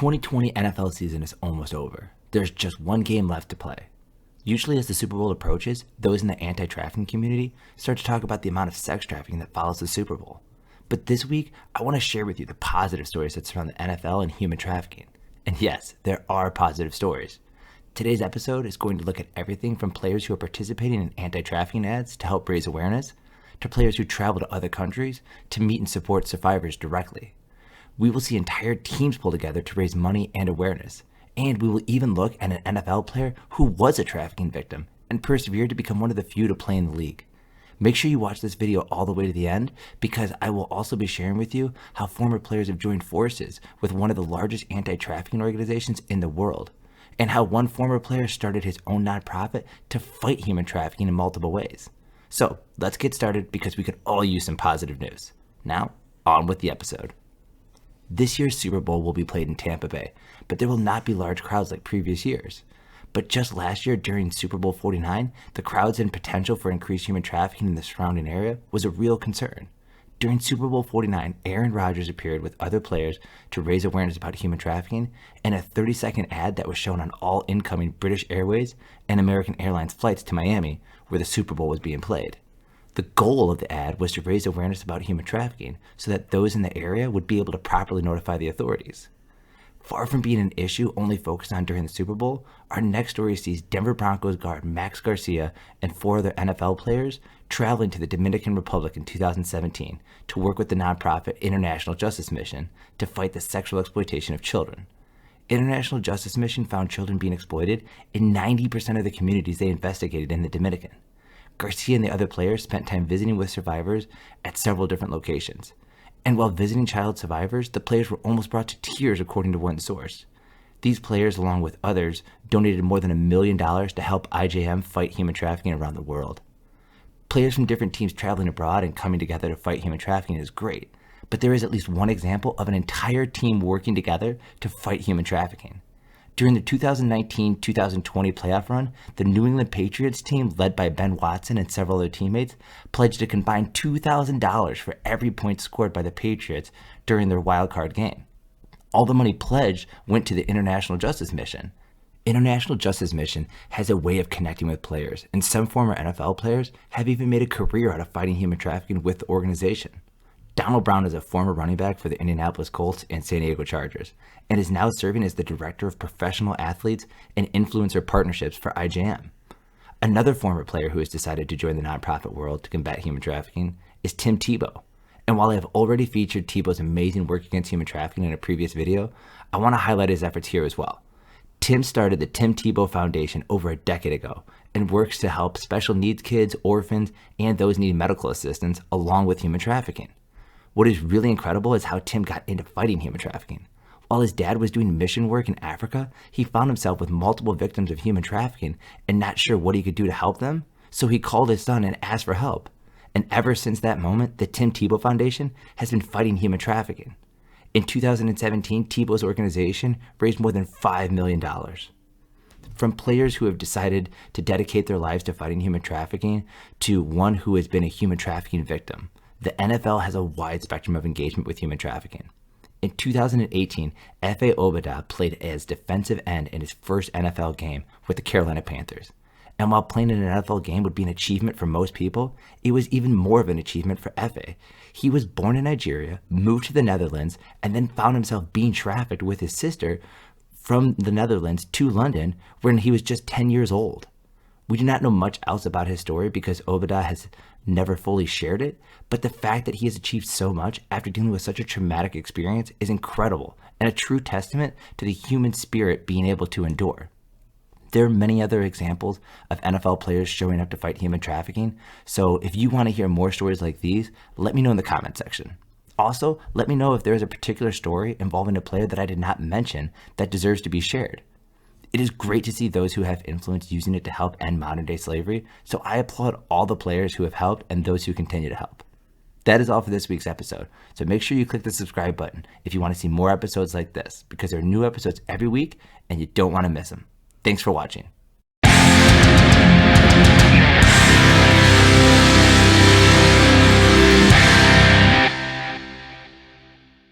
2020 NFL season is almost over. There's just one game left to play. Usually as the Super Bowl approaches, those in the anti-trafficking community start to talk about the amount of sex trafficking that follows the Super Bowl. But this week, I want to share with you the positive stories that surround the NFL and human trafficking. And yes, there are positive stories. Today's episode is going to look at everything from players who are participating in anti-trafficking ads to help raise awareness, to players who travel to other countries to meet and support survivors directly. We will see entire teams pull together to raise money and awareness. And we will even look at an NFL player who was a trafficking victim and persevered to become one of the few to play in the league. Make sure you watch this video all the way to the end, because I will also be sharing with you how former players have joined forces with one of the largest anti-trafficking organizations in the world, and how one former player started his own nonprofit to fight human trafficking in multiple ways. So let's get started, because we could all use some positive news. Now, on with the episode. This year's Super Bowl will be played in Tampa Bay, but there will not be large crowds like previous years. But just last year during Super Bowl 49, the crowds and potential for increased human trafficking in the surrounding area was a real concern. During Super Bowl 49, Aaron Rodgers appeared with other players to raise awareness about human trafficking in a 30-second ad that was shown on all incoming British Airways and American Airlines flights to Miami, where the Super Bowl was being played. The goal of the ad was to raise awareness about human trafficking so that those in the area would be able to properly notify the authorities. Far from being an issue only focused on during the Super Bowl, our next story sees Denver Broncos guard Max Garcia and 4 other NFL players traveling to the Dominican Republic in 2017 to work with the nonprofit International Justice Mission to fight the sexual exploitation of children. International Justice Mission found children being exploited in 90% of the communities they investigated in the Dominican. Garcia and the other players spent time visiting with survivors at several different locations. And while visiting child survivors, the players were almost brought to tears, according to one source. These players, along with others, donated more than $1 million to help IJM fight human trafficking around the world. Players from different teams traveling abroad and coming together to fight human trafficking is great, but there is at least one example of an entire team working together to fight human trafficking. During the 2019-2020 playoff run, the New England Patriots team, led by Ben Watson and several other teammates, pledged a combined $2,000 for every point scored by the Patriots during their wildcard game. All the money pledged went to the International Justice Mission. International Justice Mission has a way of connecting with players, and some former NFL players have even made a career out of fighting human trafficking with the organization. Donald Brown is a former running back for the Indianapolis Colts and San Diego Chargers, and is now serving as the Director of Professional Athletes and Influencer Partnerships for IJM. Another former player who has decided to join the nonprofit world to combat human trafficking is Tim Tebow. And while I have already featured Tebow's amazing work against human trafficking in a previous video, I want to highlight his efforts here as well. Tim started the Tim Tebow Foundation over a decade ago and works to help special needs kids, orphans, and those needing medical assistance along with human trafficking. What is really incredible is how Tim got into fighting human trafficking. While his dad was doing mission work in Africa, he found himself with multiple victims of human trafficking and not sure what he could do to help them, so he called his son and asked for help. And ever since that moment, the Tim Tebow Foundation has been fighting human trafficking. In 2017, Tebow's organization raised more than $5 million. From players who have decided to dedicate their lives to fighting human trafficking to one who has been a human trafficking victim, the NFL has a wide spectrum of engagement with human trafficking. In 2018, Efe Obada played as defensive end in his first NFL game with the Carolina Panthers. And while playing in an NFL game would be an achievement for most people, it was even more of an achievement for Efe. He was born in Nigeria, moved to the Netherlands, and then found himself being trafficked with his sister from the Netherlands to London when he was just 10 years old. We do not know much else about his story because Obada has never fully shared it, but the fact that he has achieved so much after dealing with such a traumatic experience is incredible and a true testament to the human spirit being able to endure. There are many other examples of NFL players showing up to fight human trafficking, so if you want to hear more stories like these, let me know in the comment section. Also, let me know if there is a particular story involving a player that I did not mention that deserves to be shared. It is great to see those who have influence using it to help end modern-day slavery, so I applaud all the players who have helped and those who continue to help. That is all for this week's episode, so make sure you click the subscribe button if you want to see more episodes like this, because there are new episodes every week and you don't want to miss them. Thanks for watching.